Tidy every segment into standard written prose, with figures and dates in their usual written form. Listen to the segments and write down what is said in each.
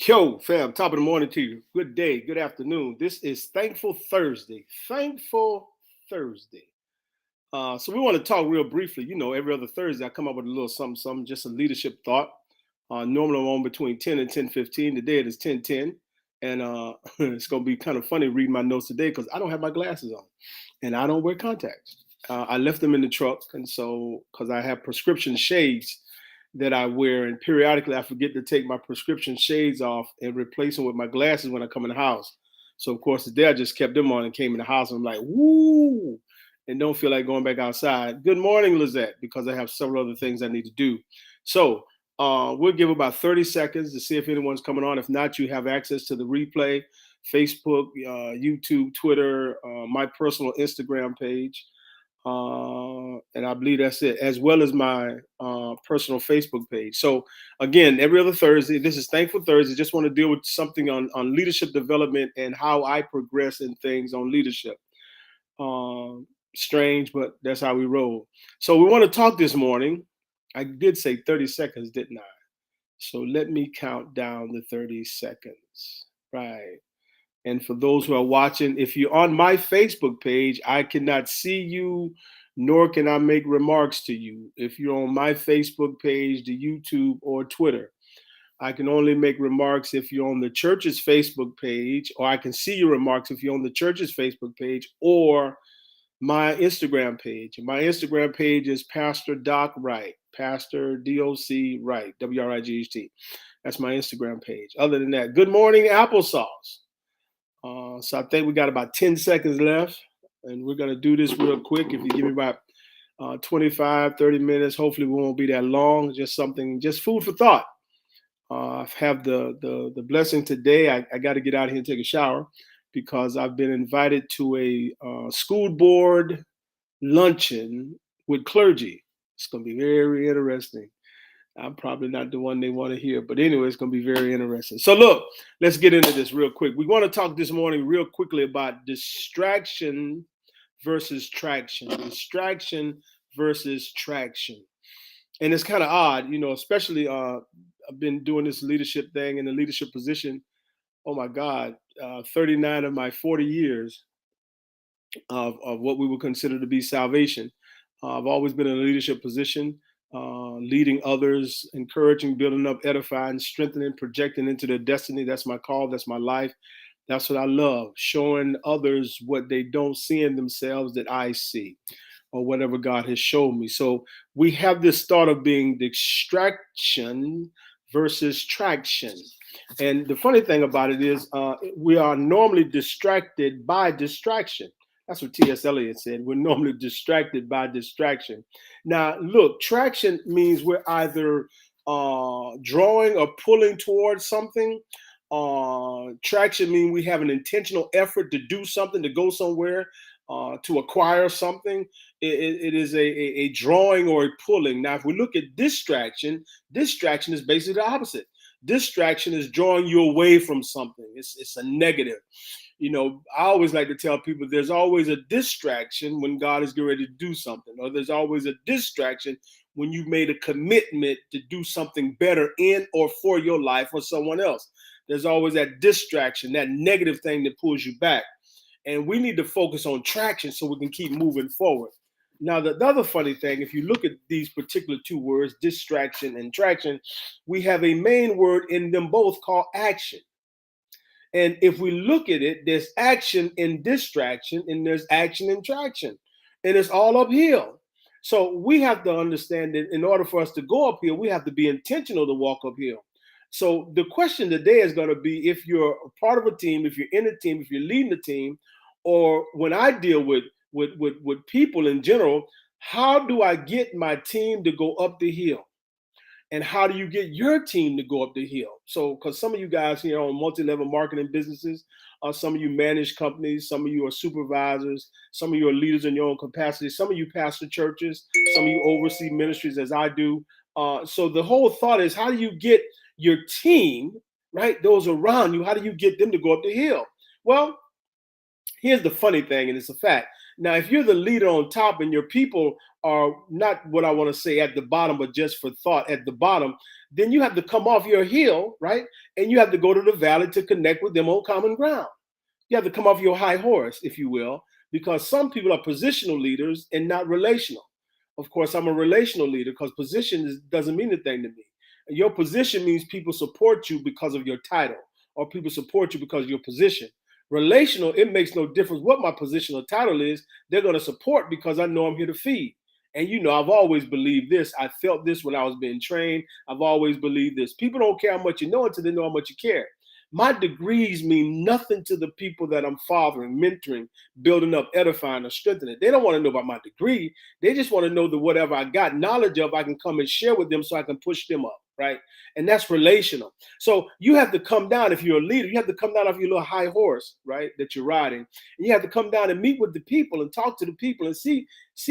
Yo, fam, top of the morning to you. Good day, good afternoon. This is Thankful Thursday. Thankful Thursday. So we want to talk real briefly. Every other Thursday I come up with a little something, just a leadership thought. Normally I'm on between 10 and 10:15. Today it is 10:10. And it's going to be kind of funny reading my notes today because I don't have my glasses on and I don't wear contacts. I left them in the truck. And so, because I have prescription shades that I wear, and periodically I forget to take my prescription shades off and replace them with my glasses when I come in the house. So of course today I just kept them on and came in the house and I'm like, woo, and don't feel like going back outside. Good morning, Lizette, because I have several other things I need to do. So we'll give about 30 seconds to see if anyone's coming on. If not, you have access to the replay, Facebook, YouTube, Twitter, my personal Instagram page. And I believe that's it, as well as my personal Facebook page. So again, every other Thursday, this is Thankful Thursday. Just want to deal with something on leadership development and how I progress in things on leadership. Strange, but that's how we roll. So we want to talk this morning. I did say 30 seconds, didn't I? So let me count down the 30 seconds. Right. And for those who are watching, if you're on my Facebook page, I cannot see you, nor can I make remarks to you. If you're on my Facebook page, the YouTube, or Twitter, I can only make remarks if you're on the church's Facebook page, or I can see your remarks if you're on the church's Facebook page or my Instagram page. And my Instagram page is Pastor DocWright, Pastor DOC Wright, WRIGHT. That's my Instagram page. Other than that, good morning, applesauce. So I think we got about 10 seconds left, and we're going to do this real quick. If you give me about 25, 30 minutes, hopefully we won't be that long. Just something, just food for thought. I have the blessing today. I got to get out here and take a shower because I've been invited to a school board luncheon with clergy. It's going to be very interesting. I'm probably not the one they want to hear, but anyway, it's going to be very interesting. So look, let's get into this real quick. We want to talk this morning real quickly about distraction versus traction. Distraction versus traction. And it's kind of odd, especially I've been doing this leadership thing in a leadership position. Oh my God, 39 of my 40 years of what we would consider to be salvation. I've always been in a leadership position, leading others, encouraging, building up, edifying, strengthening, projecting into their destiny. That's my call. That's my life. That's what I love, showing others what they don't see in themselves that I see, or whatever God has shown me. So we have this thought of being distraction versus traction. And the funny thing about it is we are normally distracted by distraction. That's what T.S. Eliot said. We're normally distracted by distraction. Now, look, traction means we're either drawing or pulling towards something. Traction means we have an intentional effort to do something, to go somewhere, to acquire something. It is a drawing or a pulling. Now, if we look at distraction is basically the opposite. Distraction is drawing you away from something. It's a negative. I always like to tell people there's always a distraction when God is getting ready to do something, or there's always a distraction when you've made a commitment to do something better in or for your life or someone else. There's always that distraction, that negative thing that pulls you back. And we need to focus on traction so we can keep moving forward. Now, the other funny thing, if you look at these particular two words, distraction and traction, we have a main word in them both called action. And if we look at it, there's action in distraction and there's action in traction. And it's all uphill. So we have to understand that in order for us to go uphill, we have to be intentional to walk uphill. So the question today is going to be, if you're a part of a team, if you're in a team, if you're leading a team, or when I deal with people in general, how do I get my team to go up the hill? And how do you get your team to go up the hill? So, because some of you guys here on multi-level marketing businesses, some of you manage companies, some of you are supervisors, some of you are leaders in your own capacity, some of you pastor churches, some of you oversee ministries as I do. So the whole thought is, how do you get your team, right, those around you, how do you get them to go up the hill? Well, here's the funny thing, and it's a fact. Now, if you're the leader on top and your people are not what I want to say at the bottom, but just for thought at the bottom, then you have to come off your hill, right? And you have to go to the valley to connect with them on common ground. You have to come off your high horse, if you will, because some people are positional leaders and not relational. Of course, I'm a relational leader because doesn't mean a thing to me. Your position means people support you because of your title, or people support you because of your position. Relational, it makes no difference what my position or title is. They're going to support because I know I'm here to feed. And I've always believed this. I felt this when I was being trained. I've always believed this. People don't care how much you know until they know how much you care. My degrees mean nothing to the people that I'm fathering, mentoring, building up, edifying, or strengthening. They don't want to know about my degree. They just want to know that whatever I got knowledge of, I can come and share with them so I can push them up, right? And that's relational. So you have to come down, if you're a leader, you have to come down off your little high horse, right, that you're riding. And you have to come down and meet with the people and talk to the people and see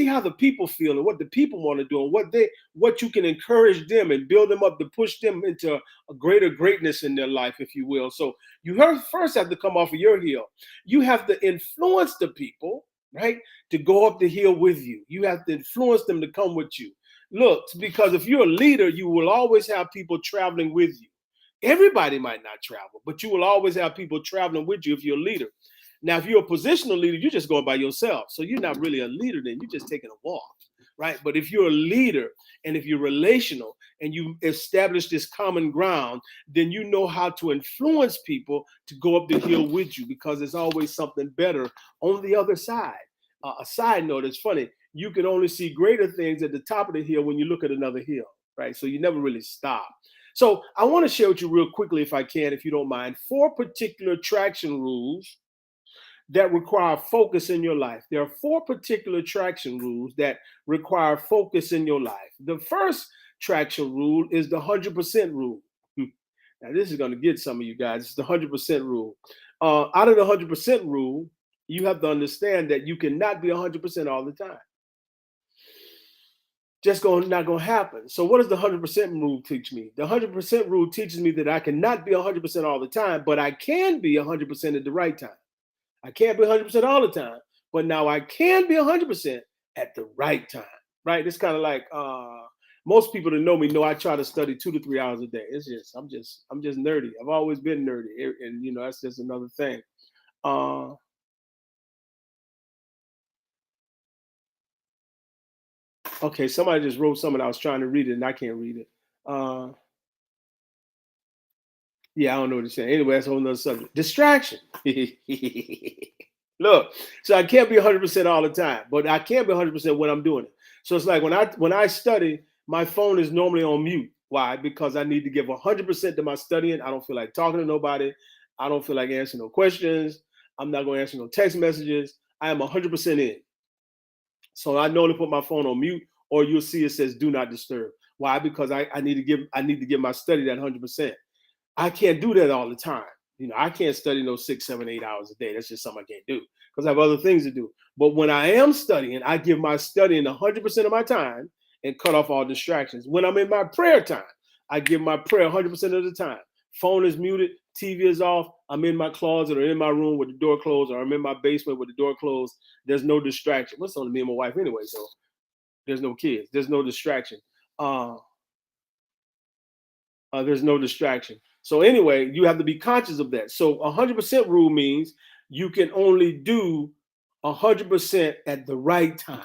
how the people feel and what the people want to do and what you can encourage them and build them up to push them into a greater greatness in their life, if you will. So you first have to come off of your hill. You have to influence the people, right, to go up the hill with you. You have to influence them to come with you. Look, because if you're a leader, you will always have people traveling with you. Everybody might not travel, but you will always have people traveling with you if you're a leader. Now, if you're a positional leader, you're just going by yourself. So you're not really a leader then. You're just taking a walk, right? But if you're a leader and if you're relational and you establish this common ground, then you know how to influence people to go up the hill with you because there's always something better on the other side. A side note, it's funny. You can only see greater things at the top of the hill when you look at another hill, right? So you never really stop. So I want to share with you real quickly, if I can, if you don't mind, 4 particular traction rules that require focus in your life. There are 4 particular traction rules that require focus in your life. The first traction rule is the 100% rule. Now, this is going to get some of you guys. It's the 100% rule. Out of the 100% rule, you have to understand that you cannot be 100% all the time. Not going to happen. So what does the 100% rule teach me? The 100% rule teaches me that I cannot be 100% all the time, but I can be 100% at the right time. I can't be 100% all the time, but now I can be 100% at the right time, right? It's kind of like most people that know me know I try to study 2 to 3 hours a day. I'm just nerdy. I've always been nerdy, and that's just another thing. Okay, somebody just wrote something. I was trying to read it, and I can't read it. Yeah, I don't know what it's saying. Anyway, that's a whole nother subject. Distraction. Look, so I can't be 100% all the time, but I can be 100% when I'm doing it. So it's like when I study, my phone is normally on mute. Why? Because I need to give 100% to my studying. I don't feel like talking to nobody. I don't feel like answering no questions. I'm not going to answer no text messages. I am 100% in. So I normally put my phone on mute, or you'll see it says "Do not disturb." Why? Because I need to give my study that 100%. I can't do that all the time. I can't study no 6, 7, 8 hours a day. That's just something I can't do because I have other things to do. But when I am studying, I give my studying 100% of my time and cut off all distractions. When I'm in my prayer time, I give my prayer 100% of the time. Phone is muted, TV is off. I'm in my closet or in my room with the door closed, or I'm in my basement with the door closed. There's no distraction. What's on me and my wife anyway? So there's no kids. There's no distraction. There's no distraction. So anyway, you have to be conscious of that. So 100% rule means you can only do 100% at the right time.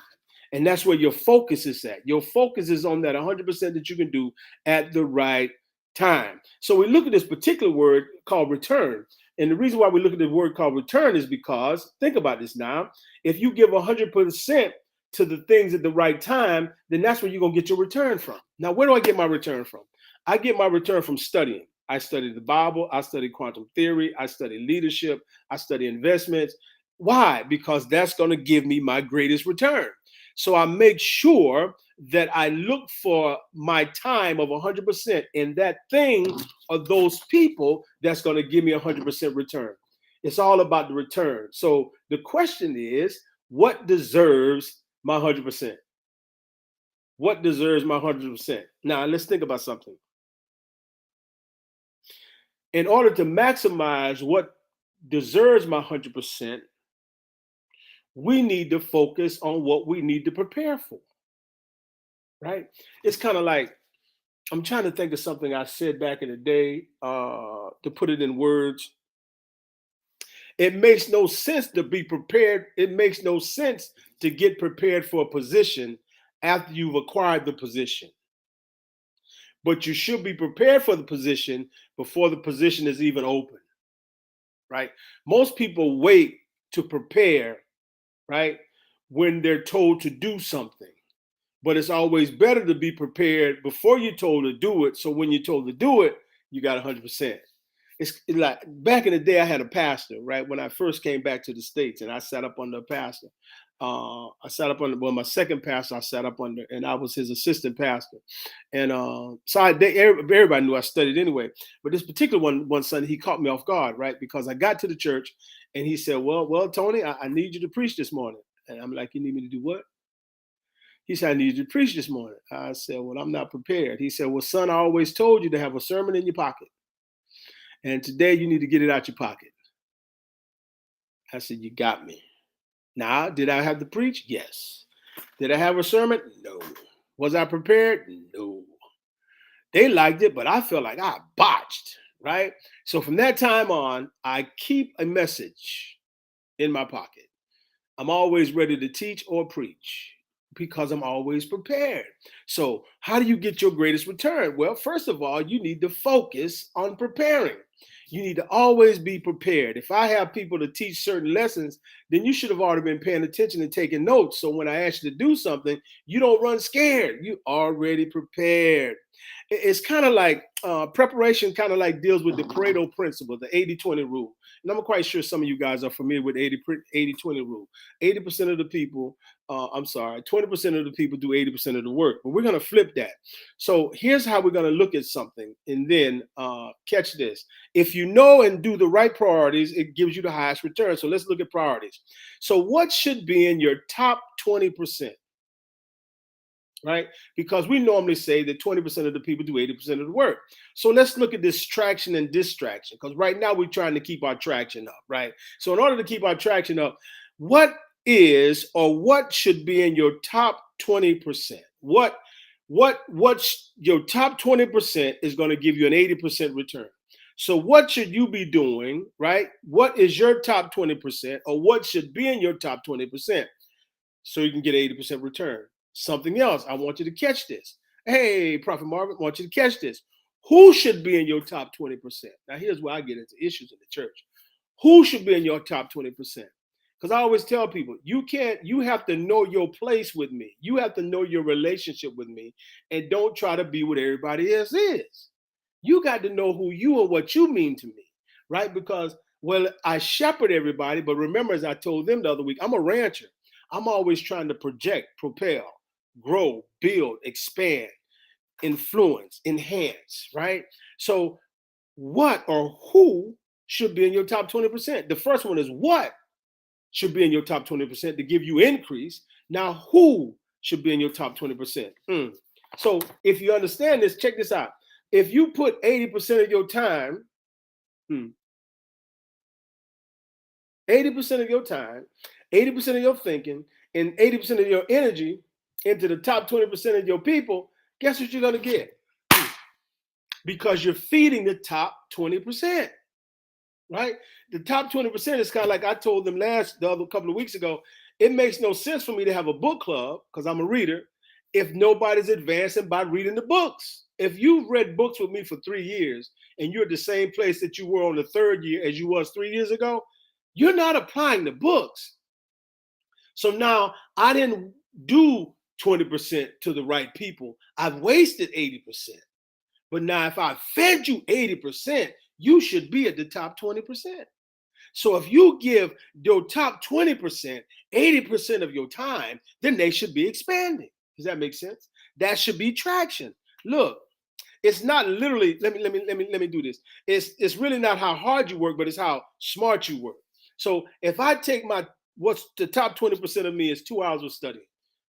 And that's where your focus is at. Your focus is on that 100% that you can do at the right time. So we look at this particular word called return. And the reason why we look at the word called return is because, think about this now, if you give 100% to the things at the right time, then that's where you're going to get your return from. Now, where do I get my return from? I get my return from studying. I study the Bible. I study quantum theory. I study leadership. I study investments. Why? Because that's going to give me my greatest return. So I make sure that I look for my time of 100% in that thing or those people that's going to give me 100% return. It's all about the return. So the question is, what deserves my 100%? What deserves my 100%? Now, let's think about something. In order to maximize what deserves my 100%, we need to focus on what we need to prepare for, right? It's kind of like, I'm trying to think of something I said back in the day to put it in words. It makes no sense to be prepared. It makes no sense to get prepared for a position after you've acquired the position. But you should be prepared for the position before the position is even open, right? Most people wait to prepare, right, when they're told to do something. But it's always better to be prepared before you're told to do it. So when you're told to do it, you got 100%. It's like back in the day, I had a pastor, right? When I first came back to the States, and I sat up under a pastor. I sat up under, well, my second pastor I sat up under, and I was his assistant pastor. And everybody knew I studied anyway. But this particular one Sunday, he caught me off guard, right? Because I got to the church, and he said, well, Tony, I need you to preach this morning. And I'm like, you need me to do what? He said, I need you to preach this morning. I said, well, I'm not prepared. He said, well, son, I always told you to have a sermon in your pocket. And today you need to get it out your pocket. I said, you got me. Now, did I have to preach? Yes. Did I have a sermon? No. Was I prepared? No. They liked it, but I felt like I botched, right? So from that time on, I keep a message in my pocket. I'm always ready to teach or preach because I'm always prepared. So how do you get your greatest return? Well, first of all, you need to focus on preparing. You need to always be prepared. If I have people to teach certain lessons, then you should have already been paying attention and taking notes. So when I ask you to do something, you don't run scared. You already prepared. It's kind of like preparation kind of like deals with the Pareto principle, the 80-20 rule. And I'm quite sure some of you guys are familiar with 80-20 rule. 80% of the people, 20% of the people do 80% of the work. But we're going to flip that. So here's how we're going to look at something. And then catch this. If you know and do the right priorities, it gives you the highest return. So let's look at priorities. So what should be in your top 20%? Right? Because we normally say that 20% of the people do 80% of the work. So let's look at this traction and distraction, because right now we're trying to keep our traction up, right? So in order to keep our traction up, what is or what should be in your top 20%? What's your top 20% is going to give you an 80% return. So what should you be doing, right? What is your top 20% or what should be in your top 20% so you can get 80% return? Something else, I want you to catch this. Hey, Prophet Marvin, I want you to catch this. Who should be in your top 20%? Now, here's where I get into issues in the church. Who should be in your top 20%? Because I always tell people, you have to know your place with me. You have to know your relationship with me, and don't try to be what everybody else is. You got to know who you and what you mean to me, right? Because, well, I shepherd everybody, but remember, as I told them the other week, I'm a rancher. I'm always trying to project, propel, grow, build, expand, influence, enhance, right? So what or who should be in your top 20%? The first one is what should be in your top 20% to give you increase. Now, who should be in your top 20%? So if you understand this, check this out. If you put 80% of your time, 80% of your time, 80% of your thinking, and 80% of your energy into the top 20% of your people, guess what you're going to get? Because you're feeding the top 20%, right? The top 20% is kind of like I told them the other couple of weeks ago. It makes no sense for me to have a book club, because I'm a reader, if nobody's advancing by reading the books. If you've read books with me for 3 years and you're at the same place that you were on the third year as you was 3 years ago, you're not applying the books. So now I didn't do 20% to the right people. I've wasted 80%. But now if I fed you 80%, you should be at the top 20%. So if you give your top 20%, 80% of your time, then they should be expanding. Does that make sense? That should be traction. Look, it's not literally, let me do this. It's really not how hard you work, but it's how smart you work. So if I take what's the top 20% of me is 2 hours of studying.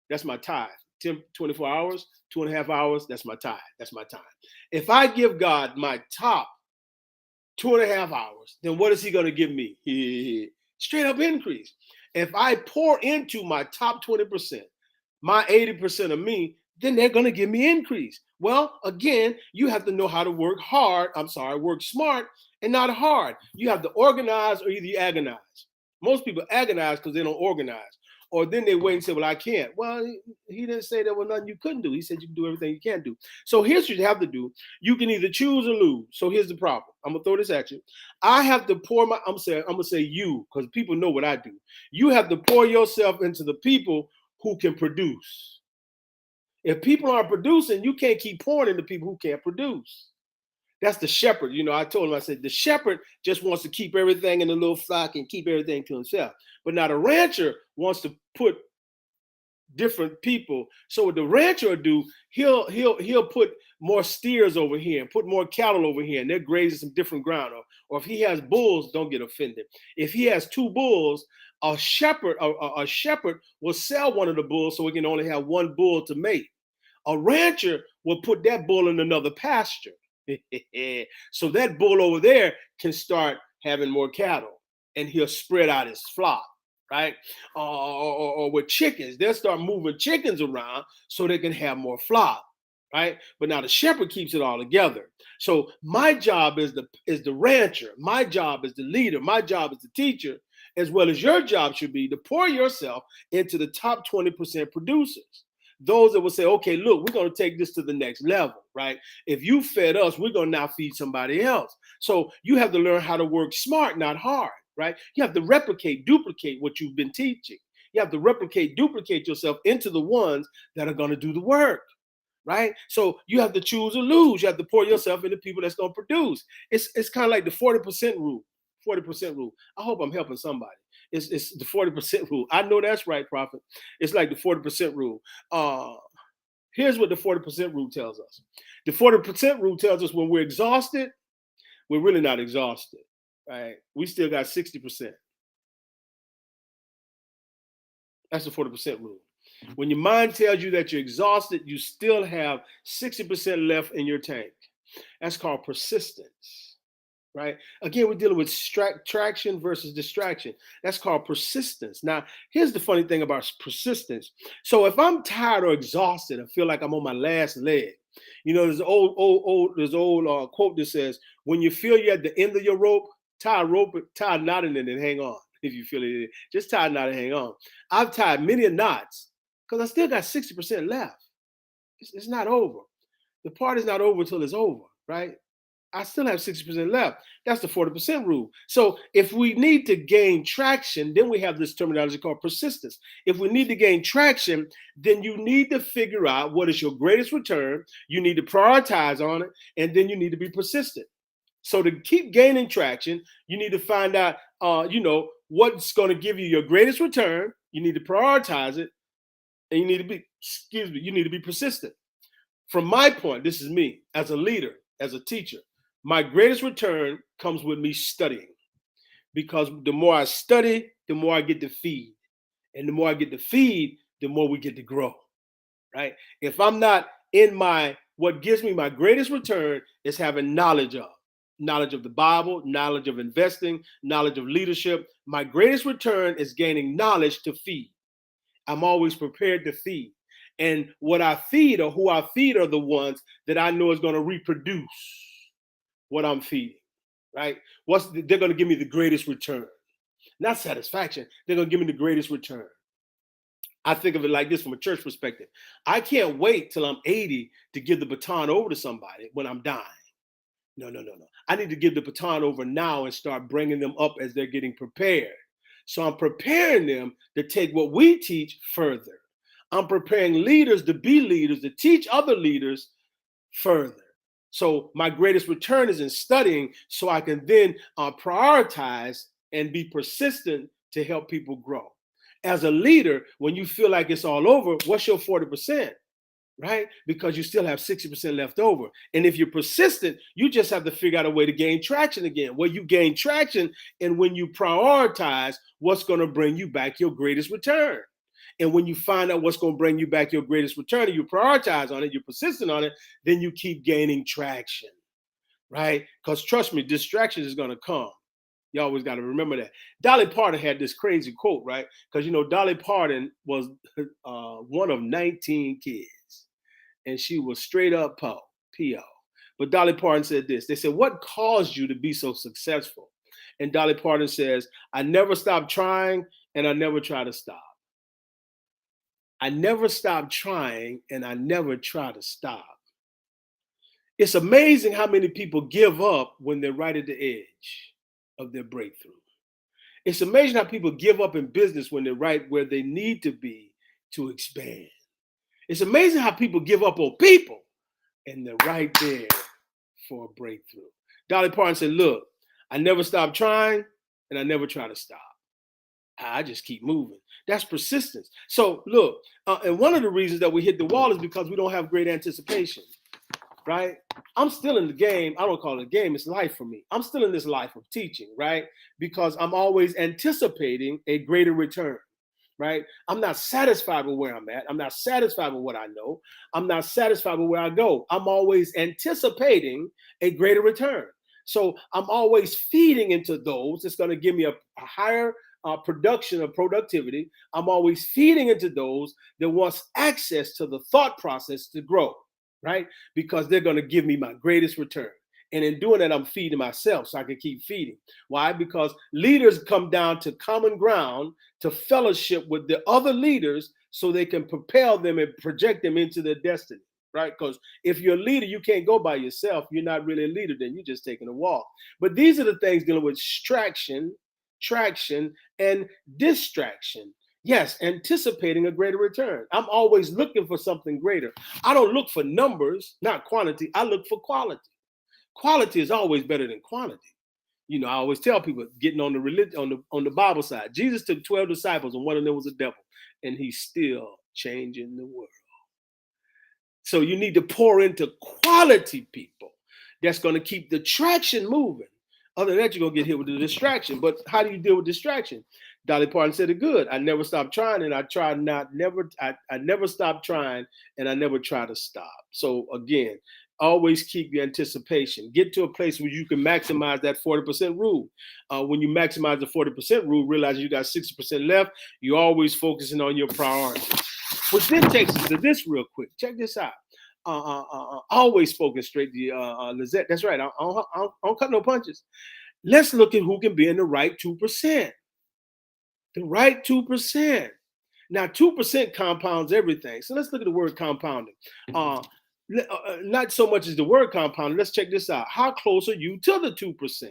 That's my tithe. 24 hours, 2.5 hours, that's my tithe. That's my time. If I give God my top 2.5 hours, then what is he going to give me? Straight up increase. If I pour into my top 20%, my 80% of me, then they're going to give me increase. Well, again, you have to know how to work hard. Work smart and not hard. You have to organize or either you agonize. Most people agonize because they don't organize. Or then they wait and say, well, I can't. Well, he didn't say there was nothing you couldn't do. He said you can do everything you can do. So here's what you have to do. You can either choose or lose. So here's the problem. I'm gonna throw this at you. I have to pour I'm gonna say you, because people know what I do. You have to pour yourself into the people who can produce. If people aren't producing, you can't keep pouring into people who can't produce. That's the shepherd. I told him, I said, the shepherd just wants to keep everything in the little flock and keep everything to himself. But now the rancher wants to put different people. So what the rancher will do, he'll put more steers over here and put more cattle over here, and they're grazing some different ground. Or if he has bulls, don't get offended. If he has 2 bulls, a shepherd will sell one of the bulls so he can only have 1 bull to mate. A rancher will put that bull in another pasture. So that bull over there can start having more cattle, and he'll spread out his flock, right? Or with chickens, they'll start moving chickens around so they can have more flock, right? But now the shepherd keeps it all together. So my job is the rancher. My job is the leader. My job is the teacher, as well as your job should be to pour yourself into the top 20% producers. Those that will say, okay, look, we're going to take this to the next level, right? If you fed us, we're going to now feed somebody else. So you have to learn how to work smart, not hard, right? You have to duplicate what you've been teaching. You have to duplicate yourself into the ones that are going to do the work, right? So you have to choose or lose. You have to pour yourself into people that's going to produce. It's kind of like the 40% rule. 40% rule. I hope I'm helping somebody. It's the 40% rule. I know that's right, Prophet. It's like the 40% rule. Here's what the 40% rule tells us. The 40% rule tells us when we're exhausted, we're really not exhausted, right? We still got 60%. That's the 40% rule. When your mind tells you that you're exhausted, you still have 60% left in your tank. That's called persistence. Right? Again, we're dealing with traction versus distraction. That's called persistence. Now, here's the funny thing about persistence. So if I'm tired or exhausted, I feel like I'm on my last leg. There's an old quote that says, when you feel you're at the end of your rope, tie a knot in it and hang on. If you feel it, just tie a knot and hang on. I've tied many knots because I still got 60% left. It's not over. The party's not over until it's over, right? I still have 60% left. That's the 40% rule. So if we need to gain traction, then we have this terminology called persistence. If we need to gain traction, then you need to figure out what is your greatest return. You need to prioritize on it, and then you need to be persistent. So to keep gaining traction, you need to find out, what's going to give you your greatest return. You need to prioritize it, and you need to be persistent. From my point, this is me as a leader, as a teacher. My greatest return comes with me studying, because the more I study, the more I get to feed. And the more I get to feed, the more we get to grow, right? If I'm not in what gives me my greatest return is having knowledge of the Bible, knowledge of investing, knowledge of leadership. My greatest return is gaining knowledge to feed. I'm always prepared to feed. And what I feed or who I feed are the ones that I know is going to reproduce what I'm feeding, right? They're going to give me the greatest return. Not satisfaction. They're going to give me the greatest return. I think of it like this from a church perspective. I can't wait till I'm 80 to give the baton over to somebody when I'm dying. No. I need to give the baton over now and start bringing them up as they're getting prepared. So I'm preparing them to take what we teach further. I'm preparing leaders to be leaders, to teach other leaders further. So my greatest return is in studying, so I can then prioritize and be persistent to help people grow. As a leader, when you feel like it's all over, what's your 40%? Right? Because you still have 60% left over. And if you're persistent, you just have to figure out a way to gain traction again. Well, you gain traction, and when you prioritize what's going to bring you back your greatest return. And when you find out what's going to bring you back your greatest return, and you prioritize on it, you're persistent on it, then you keep gaining traction, right? Because trust me, distraction is going to come. You always got to remember that. Dolly Parton had this crazy quote, right? Because, Dolly Parton was one of 19 kids, and she was straight up PO. But Dolly Parton said this. They said, what caused you to be so successful? And Dolly Parton says, I never stopped trying, and I never try to stop. I never stopped trying, and I never try to stop. It's amazing how many people give up when they're right at the edge of their breakthrough. It's amazing how people give up in business when they're right where they need to be to expand. It's amazing how people give up on people and they're right there for a breakthrough. Dolly Parton said, look, I never stop trying and I never try to stop. I just keep moving. That's persistence. So look, and one of the reasons that we hit the wall is because we don't have great anticipation, right? I'm still in the game. I don't call it a game. It's life for me. I'm still in this life of teaching, right? Because I'm always anticipating a greater return, right? I'm not satisfied with where I'm at. I'm not satisfied with what I know. I'm not satisfied with where I go. I'm always anticipating a greater return. So I'm always feeding into those that's going to give me a higher production of productivity. I'm always feeding into those that wants access to the thought process to grow, right? Because they're going to give me my greatest return. And in doing that, I'm feeding myself so I can keep feeding. Why? Because leaders come down to common ground to fellowship with the other leaders so they can propel them and project them into their destiny, right? Because if you're a leader, you can't go by yourself. You're not really a leader, then you're just taking a walk. But these are the things dealing with traction, and distraction. Yes, anticipating a greater return. I'm always looking for something greater. I don't look for numbers, not quantity. I look for quality. Quality is always better than quantity. I always tell people getting on the religion on the Bible side. Jesus took 12 disciples, and one of them was a devil, and he's still changing the world. So you need to pour into quality people that's going to keep the traction moving. Other than that, you're going to get hit with the distraction. But how do you deal with distraction? Dolly Parton said it good. I never stopped trying, and I never stopped trying, and I never try to stop. So again, always keep your anticipation. Get to a place where you can maximize that 40% rule. When you maximize the 40% rule, realize you got 60% left. You're always focusing on your priorities. Which then takes us to this real quick. Check this out. Always focus straight to Lizette. That's right. I don't cut no punches. Let's look at who can be in the right 2%. The right 2%. Now, 2% compounds everything. So let's look at the word compounding. Not so much as the word compounding. Let's check this out. How close are you to the 2%?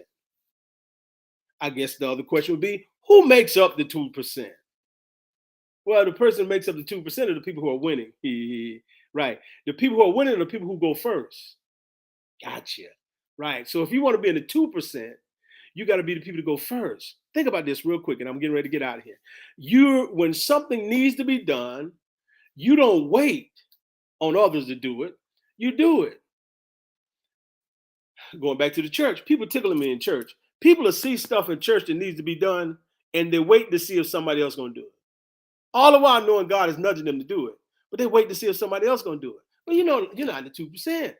I guess the other question would be, who makes up the 2%? Well, the person who makes up the 2% are the people who are winning. Right. The people who are winning are the people who go first. Gotcha. Right. So if you want to be in the 2%, you got to be the people to go first. Think about this real quick, and I'm getting ready to get out of here. When something needs to be done, you don't wait on others to do it. You do it. Going back to the church, people tickling me in church. People will see stuff in church that needs to be done, and they wait to see if somebody else is going to do it. All the while knowing God is nudging them to do it, but they wait to see if somebody else is going to do it. But you're not the 2%,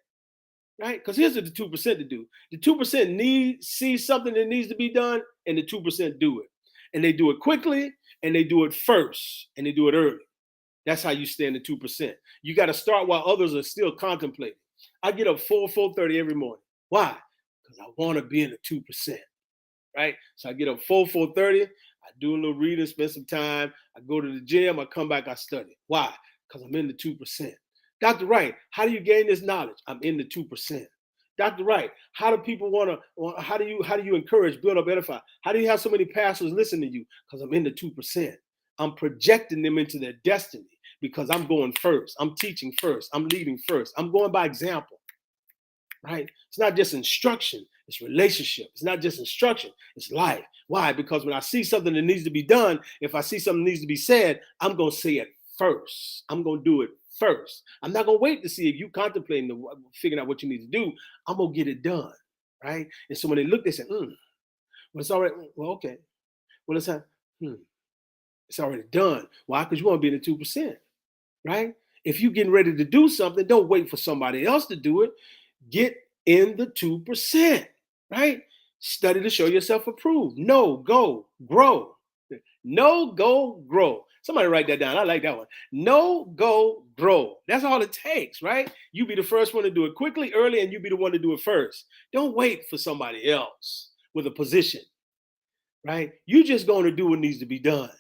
right? Because here's what the 2% to do. The 2% see something that needs to be done, and the 2% do it. And they do it quickly, and they do it first, and they do it early. That's how you stay in the 2%. You got to start while others are still contemplating. I get up 4:30 every morning. Why? Because I want to be in the 2%, right? So I get up 4:30. I do a little reading, spend some time. I go to the gym. I come back. I study. Why? Because I'm in the 2%. Dr. Wright, how do you gain this knowledge? I'm in the 2%. Dr. Wright, how do people how do you encourage, build up, edify? How do you have so many pastors listen to you? Because I'm in the 2%. I'm projecting them into their destiny because I'm going first. I'm teaching first. I'm leading first. I'm going by example, right? It's not just instruction. It's relationship. It's not just instruction. It's life. Why? Because when I see something that needs to be done, if I see something that needs to be said, I'm going to say it first. I'm going to do it first. I'm not going to wait to see if you contemplating figuring out what you need to do. I'm going to get it done, right? And so when they look, they say, well, it's all right. Well, okay. Well, it's it's already done. Why? Because you want to be in the 2%, right? If you're getting ready to do something, don't wait for somebody else to do it. Get in the 2%, right? Study to show yourself approved. Know, go, grow. Know, go, grow. Somebody write that down. I like that one. Know, go, grow. That's all it takes, right? You be the first one to do it quickly, early, and you be the one to do it first. Don't wait for somebody else with a position, right? You just going to do what needs to be done,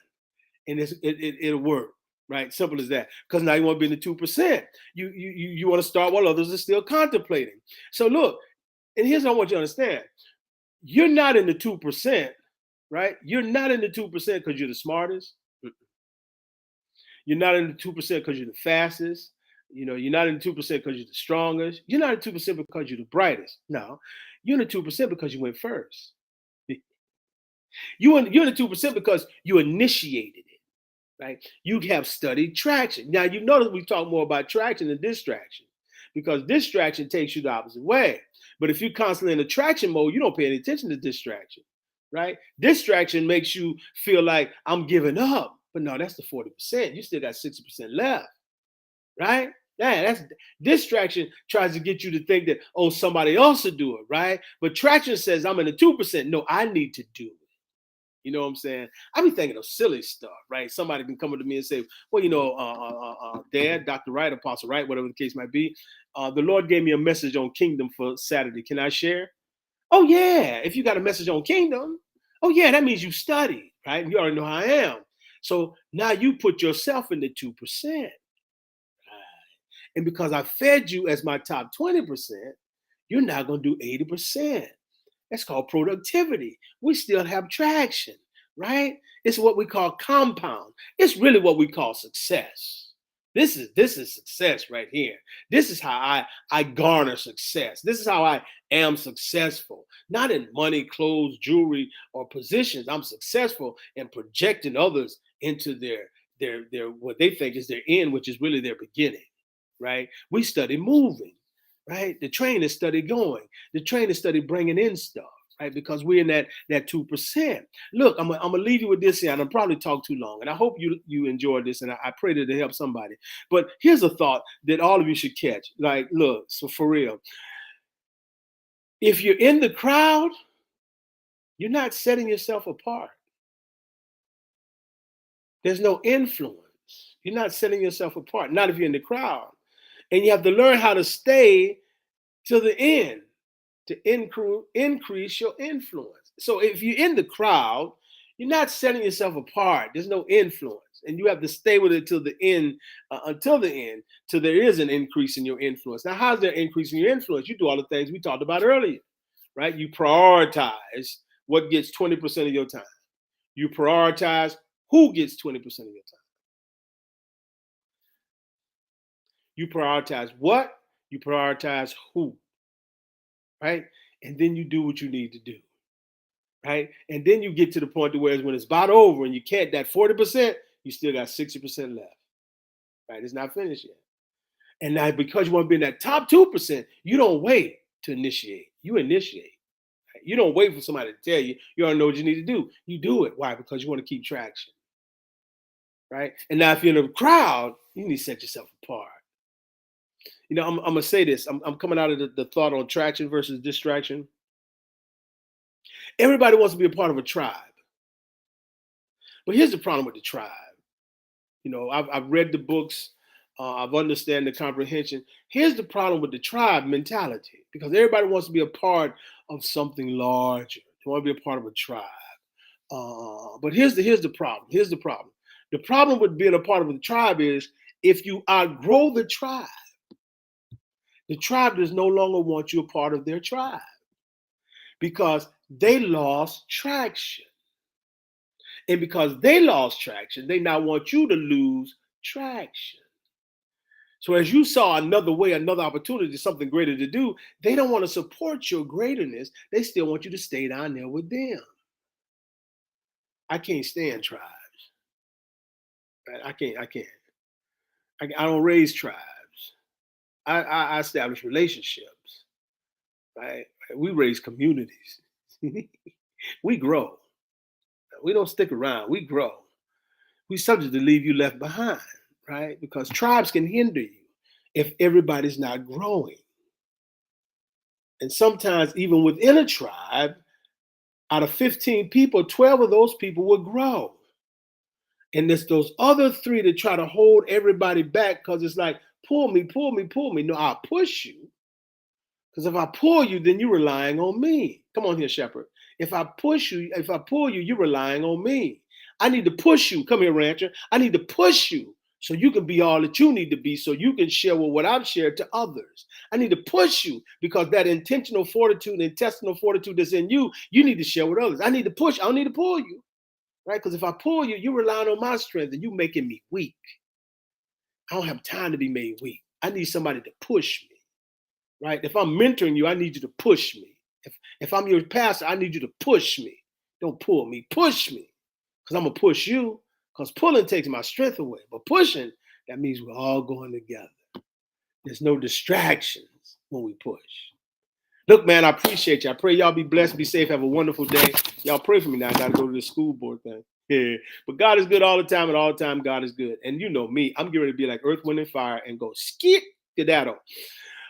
and it'll work, right? Simple as that. Because now you want to be in the 2%. You want to start while others are still contemplating. So look, and here's what I want you to understand. You're not in the 2%, right? You're not in the 2% because you're the smartest. You're not in the 2% because you're the fastest. You're not in the 2% because you're the strongest. You're not in the 2% because you're the brightest. No, you're in the 2% because you went first. You're in the 2% because you initiated it, right? You have studied traction. Now, you notice we talk more about traction than distraction, because distraction takes you the opposite way. But if you're constantly in attraction mode, you don't pay any attention to distraction, right? Distraction makes you feel like I'm giving up. But no, that's the 40%. You still got 60% left, right? Yeah, that's distraction tries to get you to think that, oh, somebody else will do it, right? But traction says I'm in the 2%. No, I need to do it. You know what I'm saying? I be thinking of silly stuff, right? Somebody can come up to me and say, well, Dad, Dr. Wright, Apostle Wright, whatever the case might be, the Lord gave me a message on kingdom for Saturday. Can I share? Oh, yeah. If you got a message on kingdom, oh, yeah, that means you studied, right? You already know how I am. So now you put yourself in the 2%. Right? And because I fed you as my top 20%, you're not going to do 80%. That's called productivity. We still have traction, right? It's what we call compound. It's really what we call success. This is success right here. This is how I garner success. This is how I am successful. Not in money, clothes, jewelry, or positions. I'm successful in projecting others into their what they think is their end, which is really their beginning, right? We study moving, right? The train is study going. The train is study bringing in stuff, right? Because we're in that 2%. Look, I'm gonna leave you with this here, and I'll probably talk too long. And I hope you enjoyed this, and I pray that it helps somebody. But here's a thought that all of you should catch. Like, look, so for real, if you're in the crowd, you're not setting yourself apart. There's no influence. You're not setting yourself apart. Not if you're in the crowd. And you have to learn how to stay till the end to increase your influence. So if you're in the crowd, you're not setting yourself apart. There's no influence. And you have to stay with it till the end, till there is an increase in your influence. Now, how's there increase in your influence? You do all the things we talked about earlier, right? You prioritize what gets 20% of your time. You prioritize who gets 20% of your time. You prioritize what? You prioritize who, right? And then you do what you need to do, right? And then you get to the point to where when it's about over and you can't, that 40%, you still got 60% left, right? It's not finished yet. And now because you want to be in that top 2%, you don't wait to initiate. You initiate. Right? You don't wait for somebody to tell you. You already know what you need to do. You do it. Why? Because you want to keep traction, right? And now if you're in a crowd, you need to set yourself apart. I'm going to say this. I'm coming out of the thought on traction versus distraction. Everybody wants to be a part of a tribe. But here's the problem with the tribe. I've read the books. I've understand the comprehension. Here's the problem with the tribe mentality, because everybody wants to be a part of something larger. They want to be a part of a tribe. But here's the problem. Here's the problem. The problem with being a part of a tribe is if you outgrow the tribe does no longer want you a part of their tribe because they lost traction. And because they lost traction, they now want you to lose traction. So as you saw another way, another opportunity, something greater to do, they don't want to support your greaterness. They still want you to stay down there with them. I can't stand tribes. I can't. I don't raise tribes. I establish relationships. Right? We raise communities. We grow. We don't stick around. We grow. We subject to leave you left behind, right? Because tribes can hinder you if everybody's not growing. And sometimes even within a tribe, Out of 15 people, 12 of those people would grow. And there's those other 3 that try to hold everybody back because it's like, pull me, pull me, pull me. No, I'll push you. Because if I pull you, then you're relying on me. Come on here, shepherd. If I pull you, you're relying on me. I need to push you. Come here, rancher. I need to push you so you can be all that you need to be, so you can share what I've shared to others. I need to push you because that intentional fortitude, intestinal fortitude that's in you, you need to share with others. I need to push. I don't need to pull you, right? Because if I pull you, you're relying on my strength and you're making me weak. I don't have time to be made weak. I need somebody to push me. Right? If I'm mentoring you, I need you to push me. If I'm your pastor, I need you to push me. Don't pull me, push me. Because I'm going to push you, because pulling takes my strength away. But pushing, that means we're all going together. There's no distractions when we push. Look, man, I appreciate you. I pray y'all be blessed, be safe, have a wonderful day. Y'all pray for me now. I got to go to the school board thing. Yeah. But God is good all the time, and all the time God is good. And you know me, I'm getting ready to be like Earth, Wind, and Fire and go skit skedaddle.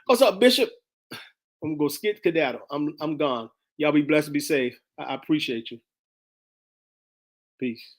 What's up, Bishop? I'm gonna go skit skedaddle. I'm gone. Y'all be blessed, be safe. I appreciate you. Peace.